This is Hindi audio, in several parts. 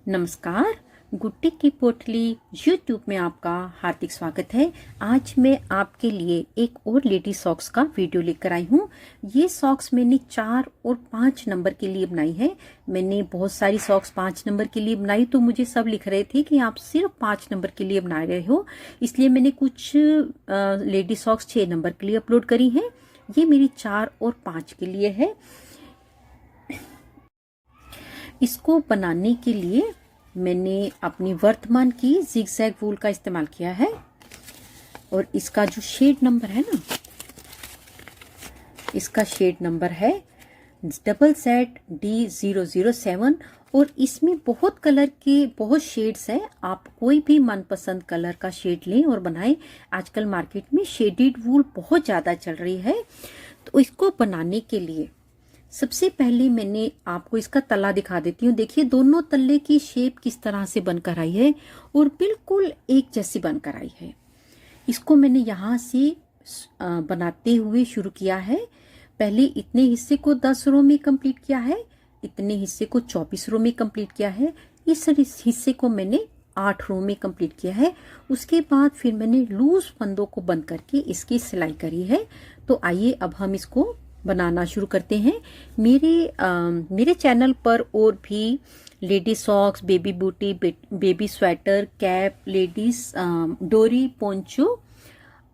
नमस्कार। गुड्डी की पोटली यूट्यूब में आपका हार्दिक स्वागत है। आज मैं आपके लिए एक और लेडी सॉक्स का वीडियो लेकर आई हूँ। ये सॉक्स मैंने 4 और 5 नंबर के लिए बनाई है। मैंने बहुत सारी सॉक्स 5 नंबर के लिए बनाई, तो मुझे सब लिख रहे थे कि आप सिर्फ 5 नंबर के लिए बना रहे हो, इसलिए मैंने कुछ लेडी सॉक्स 6 नंबर के लिए अपलोड करी हैं। ये मेरी 4 और 5 के लिए है। इसको बनाने के लिए मैंने अपनी वर्तमान की जिगजैग वूल का इस्तेमाल किया है और इसका जो शेड नंबर है ना, इसका शेड नंबर है ZZD007 और इसमें बहुत कलर के बहुत शेड्स हैं। आप कोई भी मनपसंद कलर का शेड लें और बनाएं। आजकल मार्केट में शेडेड वूल बहुत ज़्यादा चल रही है। तो इसको बनाने के लिए सबसे पहले मैंने आपको इसका तला दिखा देती हूँ। देखिए दोनों तल्ले की शेप किस तरह से बनकर आई है और बिल्कुल एक जैसी बनकर आई है। इसको मैंने यहाँ से बनाते हुए शुरू किया है। पहले इतने हिस्से को 10 रो में कंप्लीट किया है, इतने हिस्से को 24 रो में कंप्लीट किया है, इस हिस्से को मैंने 8 रो में कंप्लीट किया है। उसके बाद फिर मैंने लूज फंदों को बंद करके इसकी सिलाई करी है। तो आइए अब हम इसको बनाना शुरू करते हैं। मेरे चैनल पर और भी लेडी सॉक्स, बेबी बूटी, बेबी स्वेटर, कैप, लेडीज डोरी, पोंचो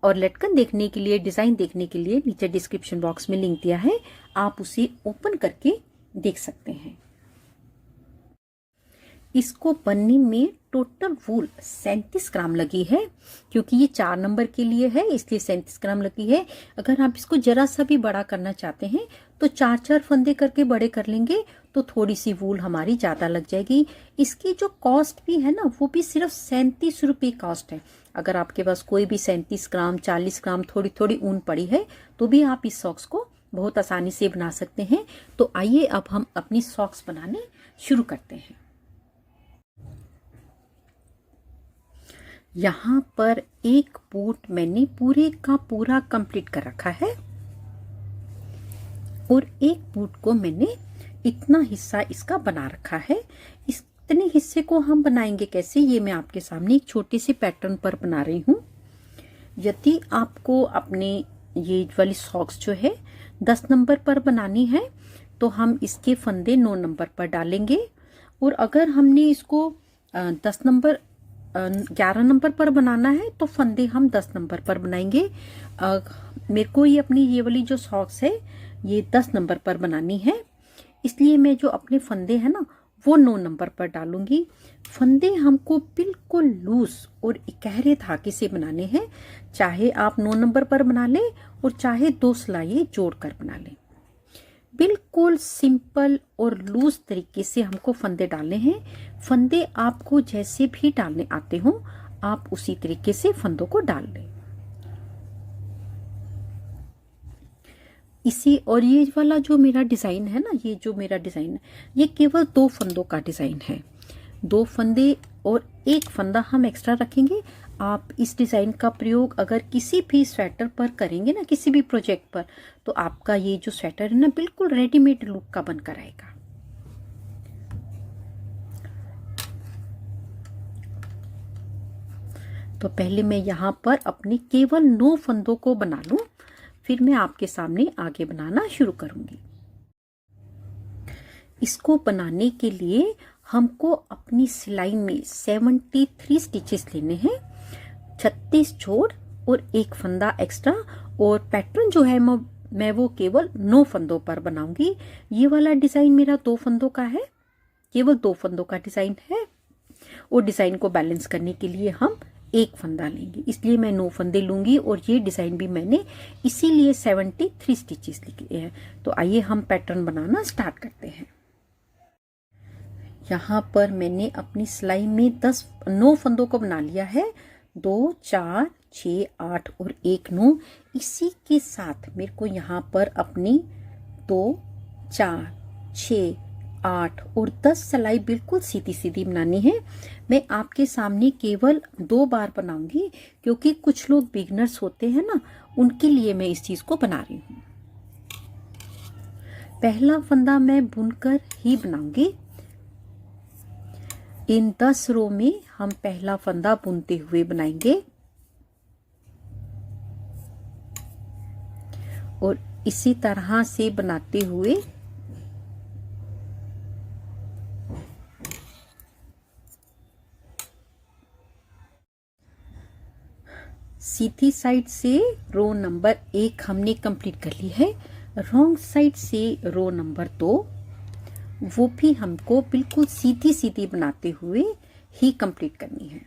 और लटकन देखने के लिए, डिजाइन देखने के लिए नीचे डिस्क्रिप्शन बॉक्स में लिंक दिया है, आप उसे ओपन करके देख सकते हैं। इसको बनने में टोटल वूल 37 ग्राम लगी है। क्योंकि ये 4 नंबर के लिए है इसलिए 37 ग्राम लगी है। अगर आप इसको जरा सा भी बड़ा करना चाहते हैं तो 4-4 फंदे करके बड़े कर लेंगे तो थोड़ी सी वूल हमारी ज्यादा लग जाएगी। इसकी जो कॉस्ट भी है ना, वो भी सिर्फ 37 रुपये कॉस्ट है। अगर आपके पास कोई भी 37 ग्राम 40 ग्राम थोड़ी थोड़ी ऊन पड़ी है तो भी आप इस सॉक्स को बहुत आसानी से बना सकते हैं। तो आइए अब हम अपनी सॉक्स बनाने शुरू करते हैं। यहाँ पर एक बूट मैंने पूरे का पूरा कंप्लीट कर रखा है और एक बूट को मैंने इतना हिस्सा इसका बना रखा है। इतने हिस्से को हम बनाएंगे कैसे, ये मैं आपके सामने एक छोटे से पैटर्न पर बना रही हूँ। यदि आपको अपने ये वाली सॉक्स जो है 10 नंबर पर बनानी है तो हम इसके फंदे 9 नंबर पर डालेंगे, और अगर हमने इसको 11 नंबर पर बनाना है तो फंदे हम 10 नंबर पर बनाएंगे। मेरे को ये अपनी ये वाली जो सॉक्स है ये 10 नंबर पर बनानी है, इसलिए मैं जो अपने फंदे हैं ना वो 9 नंबर पर डालूंगी। फंदे हमको बिल्कुल लूज और इकहरे धागे से बनाने हैं। चाहे आप 9 नंबर पर बना लें और चाहे 2 सिलाई जोड़कर बना लें। बिल्कुल सिंपल और लूज तरीके से हमको फंदे डालने हैं। फंदे आपको जैसे भी डालने आते हो आप उसी तरीके से फंदों को डाल लें। इसी और ये वाला जो मेरा डिजाइन है ना, ये जो मेरा डिजाइन है ये केवल 2 फंदों का डिजाइन है। 2 फंदे और एक फंदा हम एक्स्ट्रा रखेंगे। आप इस डिजाइन का प्रयोग अगर किसी भी स्वेटर पर करेंगे ना, किसी भी प्रोजेक्ट पर, तो आपका ये जो स्वेटर है ना बिल्कुल रेडीमेड लुक का बनकर आएगा। तो पहले मैं यहाँ पर अपनी केवल 9 फंदों को बना लूं, फिर मैं आपके सामने आगे बनाना शुरू करूंगी। इसको बनाने के लिए हमको अपनी सिलाई में 73 स्टिचेस लेने हैं, 36 जोड़ और एक फंदा एक्स्ट्रा। और पैटर्न जो है मैं वो केवल 9 फंदों पर बनाऊंगी। ये वाला डिजाइन मेरा 2 फंदों का है, केवल 2 फंदों का डिजाइन है, और डिजाइन को बैलेंस करने के लिए हम एक फंदा लेंगे, इसलिए मैं 9 फंदे लूंगी। और ये डिजाइन भी मैंने इसीलिए 73 स्टिचेस लिखे हैं। तो आइए हम पैटर्न बनाना स्टार्ट करते हैं। यहाँ पर मैंने अपनी सिलाई में 9 फंदों को बना लिया है। 2, 4, 6, 8 और 1 9। इसी के साथ मेरे को यहाँ पर अपनी 2, 4, 6, 8 और 10 सिलाई बिल्कुल सीधी सीधी बनानी है। मैं आपके सामने केवल 2 बार बनाऊंगी क्योंकि कुछ लोग बिगनर्स होते हैं ना, उनके लिए मैं इस चीज को बना रही हूँ। पहला फंदा मैं बुनकर ही बनाऊंगी। इन 10 रो में हम पहला फंदा बुनते हुए बनाएंगे और इसी तरह से बनाते हुए सीधी साइड से रो नंबर 1 हमने कंप्लीट कर ली है। रॉन्ग साइड से रो नंबर 2 वो भी हमको बिल्कुल सीधी सीधी बनाते हुए ही कंप्लीट करनी है।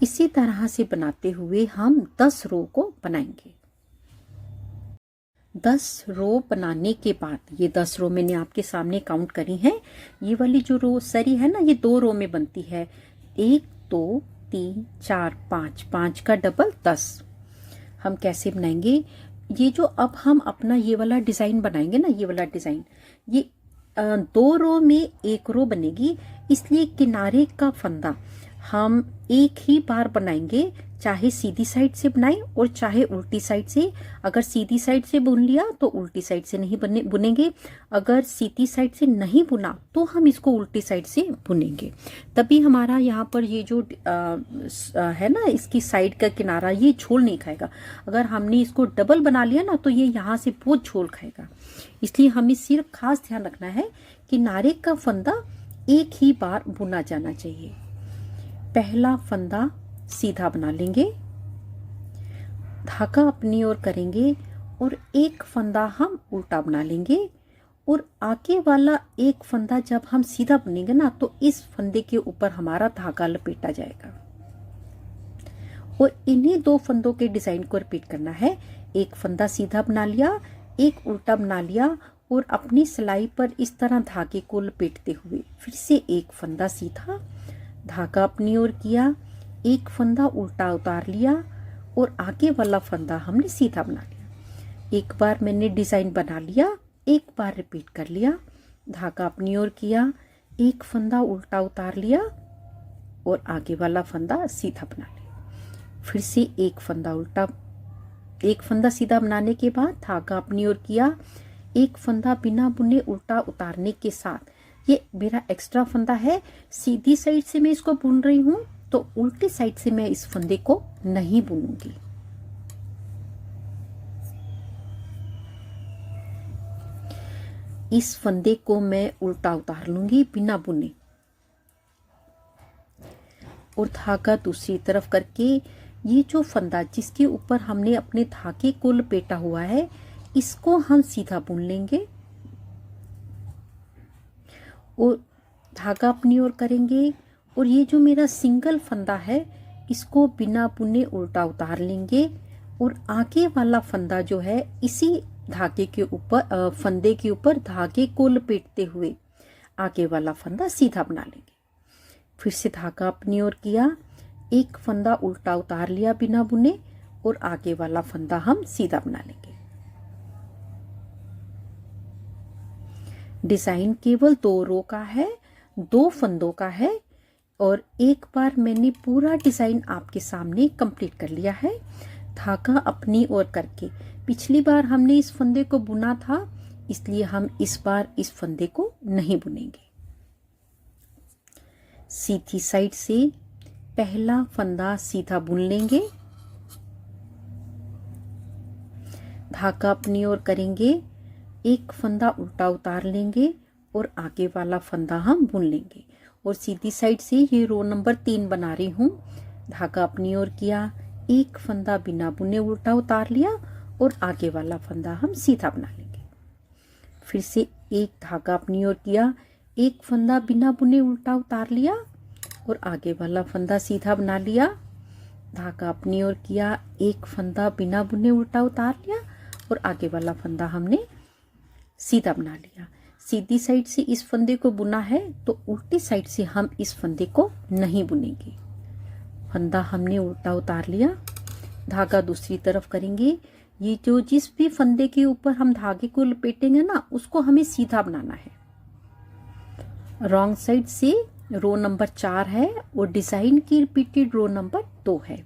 इसी तरह से बनाते हुए हम 10 रो को बनाएंगे। 10 रो बनाने के बाद ये 10 रो मैंने आपके सामने काउंट करी है। ये वाली जो रो सरी है ना, ये 2 रो में बनती है। 1 2 3 4 5, 5 का डबल 10। हम कैसे बनाएंगे? ये जो अब हम अपना ये वाला डिजाइन बनाएंगे ना, ये वाला डिजाइन, ये 2 रो में 1 रो बनेगी, इसलिए किनारे का फंदा हम एक ही बार बनाएंगे, चाहे सीधी साइड से बनाएं और चाहे उल्टी साइड से। अगर सीधी साइड से बुन लिया तो उल्टी साइड से नहीं बुनेंगे, अगर सीधी साइड से नहीं बुना तो हम इसको उल्टी साइड से बुनेंगे। तभी हमारा यहाँ पर ये जो है ना, इसकी साइड का किनारा ये झोल नहीं खाएगा। अगर हमने इसको डबल बना लिया ना तो ये यहाँ से बहुत झोल खाएगा। इसलिए हमें सिर्फ खास ध्यान रखना है, किनारे का फंदा एक ही बार बुना जाना चाहिए। पहला फंदा सीधा बना लेंगे, धागा अपनी ओर करेंगे और एक फंदा हम उल्टा बना लेंगे और आगे वाला एक फंदा जब हम सीधा बुनेंगे ना तो इस फंदे के ऊपर हमारा धागा लपेटा जाएगा। और इन्हीं 2 फंदों के डिजाइन को रिपीट करना है। एक फंदा सीधा बना लिया, एक उल्टा बना लिया और अपनी सिलाई पर इस तरह धागे को लपेटते हुए फिर से एक फंदा सीधा, धागा अपनी ओर किया, एक फंदा उल्टा उतार लिया और आगे वाला फंदा हमने सीधा बना लिया। एक बार मैंने डिजाइन बना लिया, एक बार रिपीट कर लिया, धागा अपनी ओर किया, एक फंदा उल्टा उतार लिया और आगे वाला फंदा सीधा बना लिया। फिर से एक फंदा सीधा बनाने के बाद धागा अपनी ओर किया, एक फंदा बिना बुने उल्टा उतारने के साथ, ये मेरा एक्स्ट्रा फंदा है, सीधी साइड से मैं इसको बुन रही हूं तो उल्टी साइड से मैं इस फंदे को नहीं बुनूंगी। इस फंदे को मैं उल्टा उतार लूंगी बिना बुने और धागा दूसरी तरफ करके ये जो फंदा जिसके ऊपर हमने अपने धागे को लपेटा हुआ है इसको हम सीधा बुन लेंगे और धागा अपनी ओर करेंगे और ये जो मेरा सिंगल फंदा है इसको बिना बुने उल्टा उतार लेंगे और आगे वाला फंदा जो है इसी धागे के ऊपर फंदे के ऊपर धागे को लपेटते हुए आगे वाला फंदा सीधा बना लेंगे। फिर से धागा अपनी ओर किया, एक फंदा उल्टा उतार लिया बिना बुने और आगे वाला फंदा हम सीधा बना लेंगे। डिजाइन केवल 2 रो का है, 2 फंदों का है और एक बार मैंने पूरा डिजाइन आपके सामने कंप्लीट कर लिया है। धागा अपनी ओर करके, पिछली बार हमने इस फंदे को बुना था इसलिए हम इस बार इस फंदे को नहीं बुनेंगे। सीधी साइड से पहला फंदा सीधा बुन लेंगे, धागा अपनी ओर करेंगे, एक फंदा उल्टा उतार लेंगे और आगे वाला फंदा हम बुन लेंगे और सीधी साइड से ये रो नंबर 3 बना रही हूँ। धागा अपनी ओर किया, एक फंदा बिना बुने उल्टा उतार लिया और आगे वाला फंदा हम सीधा बना लेंगे। फिर से एक धागा अपनी ओर किया, एक फंदा बिना बुने उल्टा उतार लिया और आगे वाला फंदा सीधा बना लिया। धागा अपनी ओर किया, एक फंदा बिना बुने उल्टा उतार लिया और आगे वाला फंदा हमने सीधा बना लिया। सीधी साइड से इस फंदे को बुना है तो उल्टी साइड से हम इस फंदे को नहीं बुनेंगे। फंदा हमने उल्टा उतार लिया, धागा दूसरी तरफ करेंगे। ये जो जिस भी फंदे के ऊपर हम धागे को लपेटेंगे ना उसको हमें सीधा बनाना है। रॉन्ग साइड से रो नंबर 4 है और डिजाइन की रिपीटेड रो नंबर 2 है।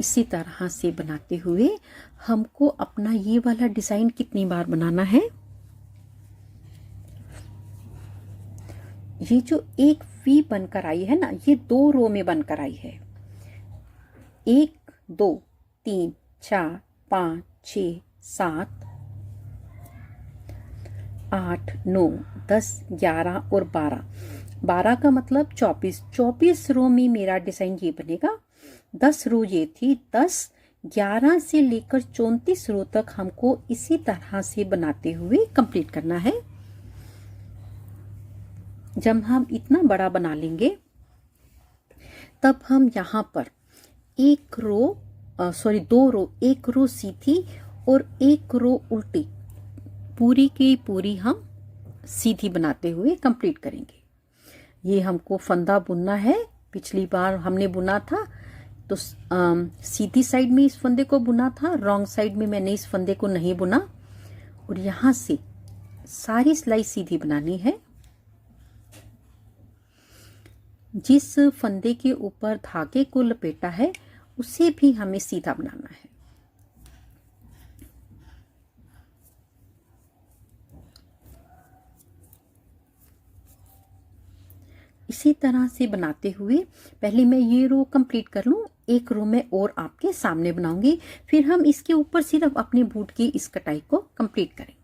इसी तरह से बनाते हुए हमको अपना ये वाला डिजाइन कितनी बार बनाना है। ये जो एक वी बनकर आई है ना, ये 2 रो में बनकर आई है। 1 2 3 4 5 6 7 8 9 10 11 और 12। 12 का मतलब 24 रो में मेरा डिजाइन ये बनेगा। 10 रो ये थी, 10 11 से लेकर 34 रो तक हमको इसी तरह से बनाते हुए कंप्लीट करना है। जब हम इतना बड़ा बना लेंगे तब हम यहाँ पर 2 रो, 1 रो सीधी और 1 रो उल्टी, पूरी की पूरी हम सीधी बनाते हुए कंप्लीट करेंगे। ये हमको फंदा बुनना है। पिछली बार हमने बुना था तो सीधी साइड में इस फंदे को बुना था, रॉन्ग साइड में मैंने इस फंदे को नहीं बुना। और यहाँ से सारी सिलाई सीधी बनानी है। जिस फंदे के ऊपर धागे को लपेटा है उसे भी हमें सीधा बनाना है। इसी तरह से बनाते हुए पहले मैं ये रो कंप्लीट कर लूं, 1 रो में और आपके सामने बनाऊंगी, फिर हम इसके ऊपर सिर्फ अपने बूट की इस कटाई को कंप्लीट करेंगे।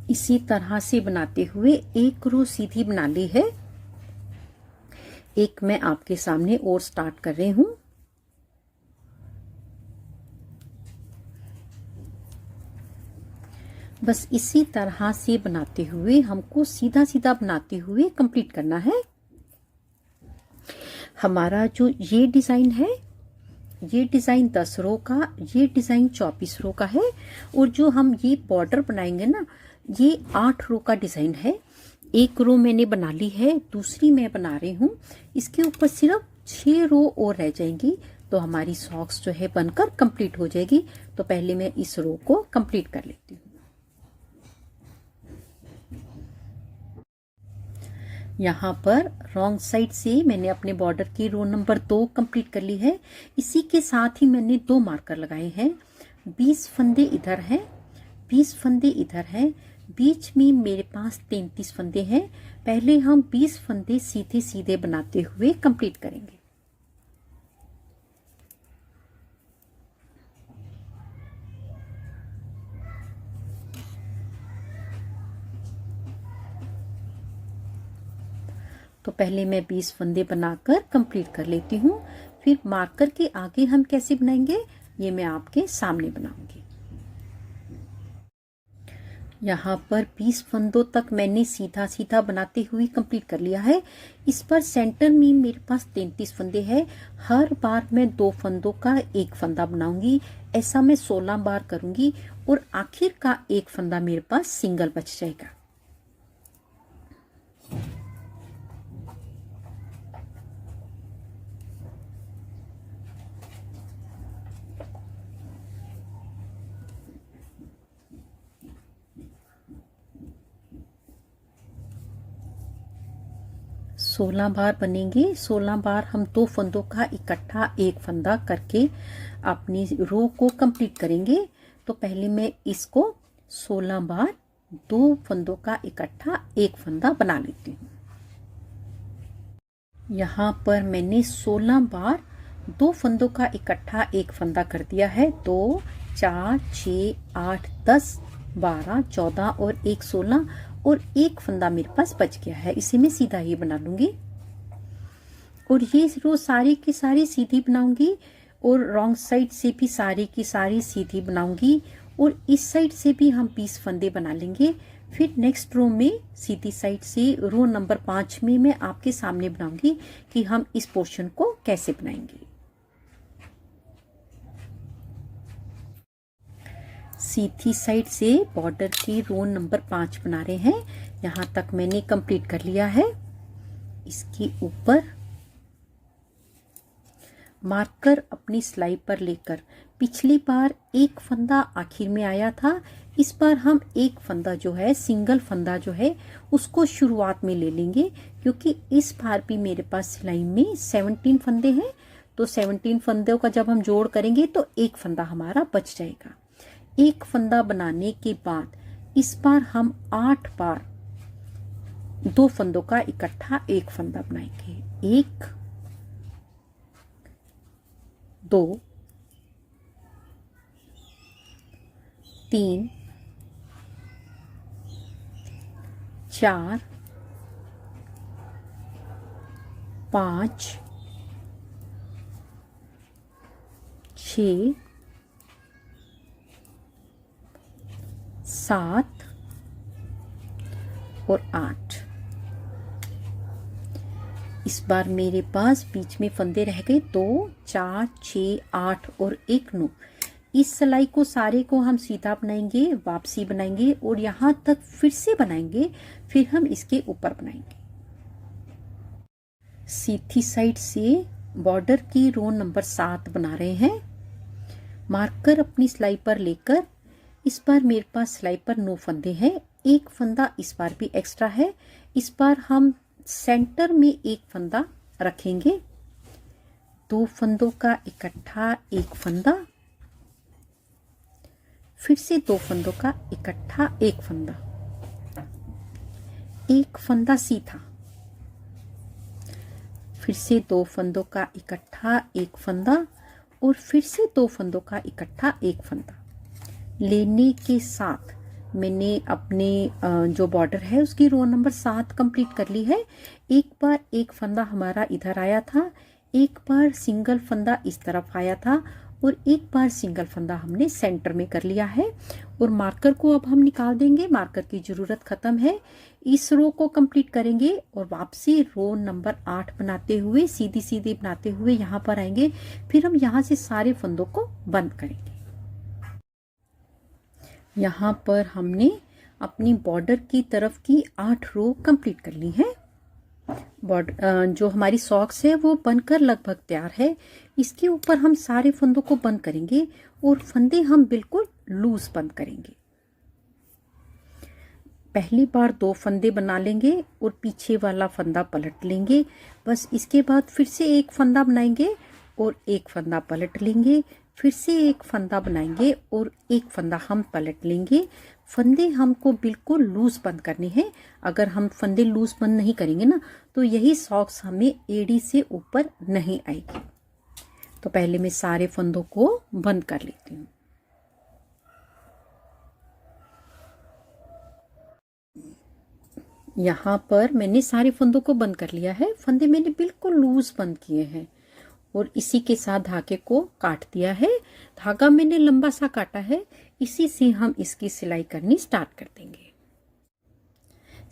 इसी तरह से बनाते हुए 1 रो सीधी बना ली है। एक मैं आपके सामने और स्टार्ट कर रही हूं। बस इसी तरह से बनाते हुए हमको सीधा सीधा बनाते हुए कंप्लीट करना है। हमारा जो ये डिजाइन है, ये डिजाइन 10 रो का, ये डिजाइन 24 रो का है। और जो हम ये बॉर्डर बनाएंगे ना, ये 8 रो का डिजाइन है। 1 रो मैंने बना ली है, दूसरी मैं बना रही हूँ। इसके ऊपर सिर्फ 6 रो और रह जाएंगी तो हमारी सॉक्स जो है बनकर कंप्लीट हो जाएगी। तो पहले मैं इस रो को कंप्लीट कर लेती हूँ। यहाँ पर रॉन्ग साइड से मैंने अपने बॉर्डर की रो नंबर 2 कंप्लीट कर ली है। इसी के साथ ही मैंने 2 मार्कर लगाए हैं। 20 फंदे इधर हैं, 20 फंदे इधर हैं, बीच में मेरे पास 33 फंदे हैं। पहले हम 20 फंदे सीधे सीधे बनाते हुए कंप्लीट करेंगे। तो पहले मैं 20 फंदे बनाकर कंप्लीट कर लेती हूँ। फिर मार्कर के आगे हम कैसे बनाएंगे ये मैं आपके सामने बनाऊंगी। यहाँ पर 20 फंदों तक मैंने सीधा सीधा बनाते हुए कंप्लीट कर लिया है। इस पर सेंटर में मेरे पास 33 फंदे हैं। हर बार मैं 2 फंदों का 1 फंदा बनाऊंगी। ऐसा मैं 16 बार करूंगी और आखिर का 1 फंदा मेरे पास सिंगल बच जाएगा। सोलह बार बनेंगे। 16 बार हम 2 फंदों का इकट्ठा 1 फंदा करके अपनी रो को कंप्लीट करेंगे। तो पहले मैं इसको 16 बार 2 फंदों का इकट्ठा 1 फंदा बना लेती हूँ। यहाँ पर मैंने 16 बार 2 फंदों का इकट्ठा 1 फंदा कर दिया है। 2 4 6 8 10 12 14 और 1 16 और 1 फंदा मेरे पास बच गया है। इसे मैं सीधा ही बना लूंगी और ये रो सारी की सारी सीधी बनाऊंगी और रॉन्ग साइड से भी सारी की सारी सीधी बनाऊंगी और इस साइड से भी हम 20 फंदे बना लेंगे। फिर नेक्स्ट रो में सीधी साइड से रो नंबर 5 में मैं आपके सामने बनाऊंगी कि हम इस पोर्शन को कैसे बनाएंगे। सीधी साइड से बॉर्डर की रो नंबर 5 बना रहे हैं। यहाँ तक मैंने कंप्लीट कर लिया है। इसके ऊपर मार्कर अपनी सिलाई पर लेकर, पिछली बार एक फंदा आखिर में आया था, इस बार हम एक फंदा जो है, सिंगल फंदा जो है उसको शुरुआत में ले लेंगे, क्योंकि इस बार भी मेरे पास सिलाई में 17 फंदे हैं। तो 17 फंदों का जब हम जोड़ करेंगे तो एक फंदा हमारा बच जाएगा। एक फंदा बनाने के बाद इस बार हम 8 बार 2 फंदों का इकट्ठा एक फंदा बनाएंगे। 1 2 3 4 5 6 7 और 8। इस बार मेरे पास बीच में फंदे रह गए 2 4 6 8 और 1 9। इस सिलाई को सारे को हम सीधा बनाएंगे, वापसी बनाएंगे और यहाँ तक फिर से बनाएंगे, फिर हम इसके ऊपर बनाएंगे। सीधी साइड से बॉर्डर की रो नंबर 7 बना रहे हैं। मार्कर अपनी सिलाई पर लेकर, इस बार मेरे पास सिलाई पर 9 फंदे हैं, एक फंदा इस बार भी एक्स्ट्रा है। इस बार हम सेंटर में एक फंदा रखेंगे, 2 फंदों का इकट्ठा एक फंदा, फिर से 2 फंदों का इकट्ठा एक फंदा, एक फंदा सीधा, फिर से 2 फंदों का इकट्ठा एक फंदा और फिर से 2 फंदों का इकट्ठा एक फंदा लेने के साथ मैंने अपने जो बॉर्डर है उसकी रो नंबर 7 कंप्लीट कर ली है। एक बार एक फंदा हमारा इधर आया था, एक बार सिंगल फंदा इस तरफ आया था और एक बार सिंगल फंदा हमने सेंटर में कर लिया है। और मार्कर को अब हम निकाल देंगे, मार्कर की जरूरत खत्म है। इस रो को कंप्लीट करेंगे और वापसी रो नंबर 8 बनाते हुए, सीधी सीधी बनाते हुए यहाँ पर आएंगे। फिर हम यहाँ से सारे फंदों को बंद करेंगे। यहाँ पर हमने अपनी बॉर्डर की तरफ की 8 रो कंप्लीट कर ली है। बॉर्डर जो हमारी सॉक्स है वो बनकर लगभग तैयार है। इसके ऊपर हम सारे फंदों को बंद करेंगे और फंदे हम बिल्कुल लूज बंद करेंगे। पहली बार 2 फंदे बना लेंगे और पीछे वाला फंदा पलट लेंगे। बस इसके बाद फिर से एक फंदा बनाएंगे और एक फंदा पलट लेंगे, फिर से एक फंदा बनाएंगे और एक फंदा हम पलट लेंगे। फंदे हमको बिल्कुल लूज बंद करने हैं। अगर हम फंदे लूज बंद नहीं करेंगे ना तो यही सॉक्स हमें एड़ी से ऊपर नहीं आएगी। तो पहले मैं सारे फंदों को बंद कर लेती हूँ। यहाँ पर मैंने सारे फंदों को बंद कर लिया है। फंदे मैंने बिल्कुल लूज बंद किए हैं और इसी के साथ धागे को काट दिया है। धागा मैंने लंबा सा काटा है, इसी से हम इसकी सिलाई करनी स्टार्ट कर देंगे।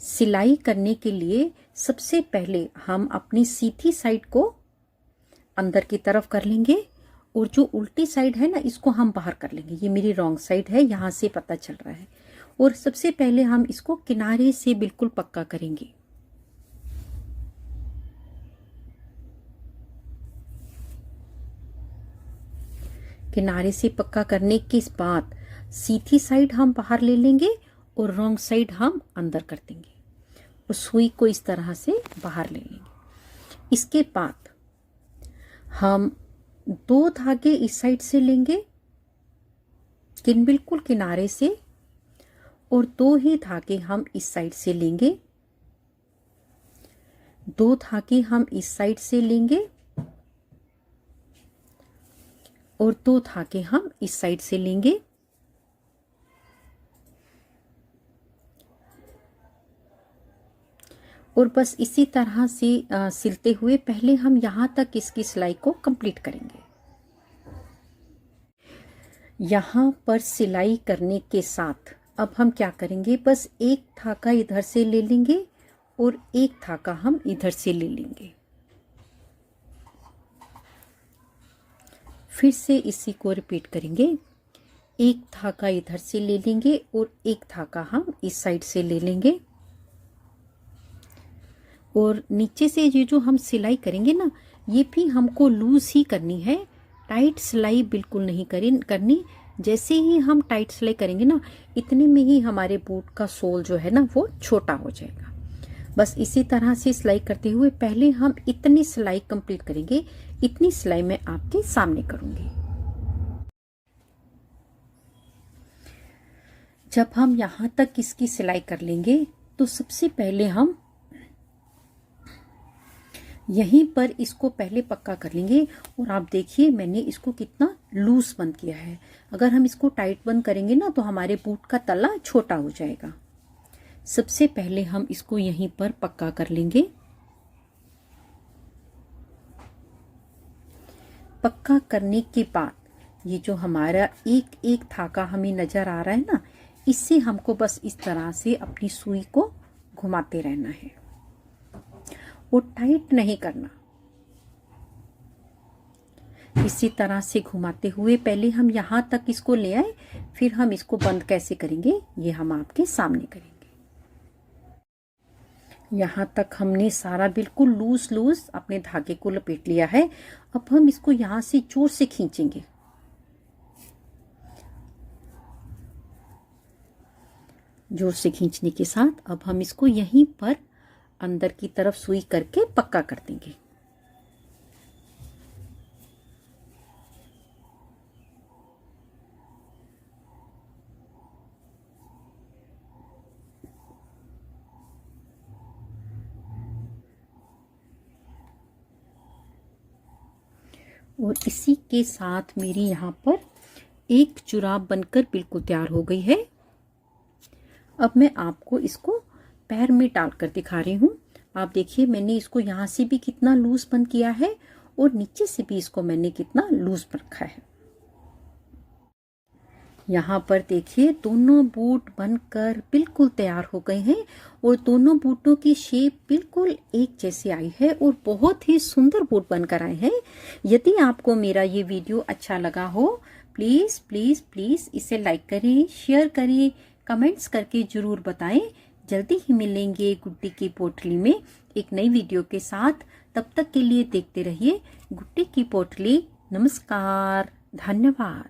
सिलाई करने के लिए सबसे पहले हम अपनी सीधी साइड को अंदर की तरफ कर लेंगे और जो उल्टी साइड है ना इसको हम बाहर कर लेंगे। ये मेरी रॉन्ग साइड है, यहाँ से पता चल रहा है। और सबसे पहले हम इसको किनारे से बिल्कुल पक्का करेंगे। किनारे से पक्का करने के बाद सीधी साइड हम बाहर ले लेंगे और रॉन्ग साइड हम अंदर कर देंगे और सुई को इस तरह से बाहर ले लेंगे। इसके बाद हम 2 धागे इस साइड से लेंगे बिल्कुल किनारे से और 2 ही धागे हम इस साइड से लेंगे। 2 धागे हम इस साइड से लेंगे और 2 धागे हम इस साइड से लेंगे। और बस इसी तरह से सिलते हुए पहले हम यहाँ तक इसकी सिलाई को कंप्लीट करेंगे। यहाँ पर सिलाई करने के साथ अब हम क्या करेंगे, बस एक धागा इधर से ले लेंगे और एक धागा हम इधर से ले लेंगे। फिर से इसी को रिपीट करेंगे। एक धागा इधर से ले लेंगे और एक धागा हम इस साइड से ले लेंगे और नीचे से ये जो हम सिलाई करेंगे ना, ये भी हमको लूज ही करनी है, टाइट सिलाई बिल्कुल नहीं करनी। जैसे ही हम टाइट सिलाई करेंगे ना, इतने में ही हमारे बूट का सोल जो है ना वो छोटा हो जाएगा। बस इसी तरह से सिलाई करते हुए पहले हम इतनी सिलाई कंप्लीट करेंगे। इतनी सिलाई मैं आपके सामने करूंगी। जब हम यहाँ तक इसकी सिलाई कर लेंगे तो सबसे पहले हम यहीं पर इसको पहले पक्का कर लेंगे। और आप देखिए मैंने इसको कितना लूज बंद किया है। अगर हम इसको टाइट बंद करेंगे ना तो हमारे बूट का तला छोटा हो जाएगा। सबसे पहले हम इसको यहीं पर पक्का कर लेंगे। पक्का करने के बाद ये जो हमारा एक एक धागा हमें नजर आ रहा है ना, इससे हमको बस इस तरह से अपनी सुई को घुमाते रहना है और टाइट नहीं करना। इसी तरह से घुमाते हुए पहले हम यहां तक इसको ले आए, फिर हम इसको बंद कैसे करेंगे ये हम आपके सामने करेंगे। यहाँ तक हमने सारा बिल्कुल लूज लूज अपने धागे को लपेट लिया है। अब हम इसको यहाँ से जोर से खींचेंगे। जोर से खींचने के साथ अब हम इसको यहीं पर अंदर की तरफ सुई करके पक्का कर देंगे। और इसी के साथ मेरी यहाँ पर एक जुराब बनकर बिल्कुल तैयार हो गई है। अब मैं आपको इसको पैर में डालकर दिखा रही हूँ। आप देखिए मैंने इसको यहाँ से भी कितना लूज बंद किया है और नीचे से भी इसको मैंने कितना लूज रखा है। यहाँ पर देखिए दोनों बूट बनकर बिल्कुल तैयार हो गए हैं और दोनों बूटों की शेप बिल्कुल एक जैसी आई है और बहुत ही सुंदर बूट बनकर आए हैं। यदि आपको मेरा ये वीडियो अच्छा लगा हो प्लीज प्लीज प्लीज इसे लाइक करें, शेयर करें, कमेंट्स करके जरूर बताएं। जल्दी ही मिलेंगे गुड्डी की पोटली में एक नई वीडियो के साथ। तब तक के लिए देखते रहिए गुड्डी की पोटली। नमस्कार, धन्यवाद।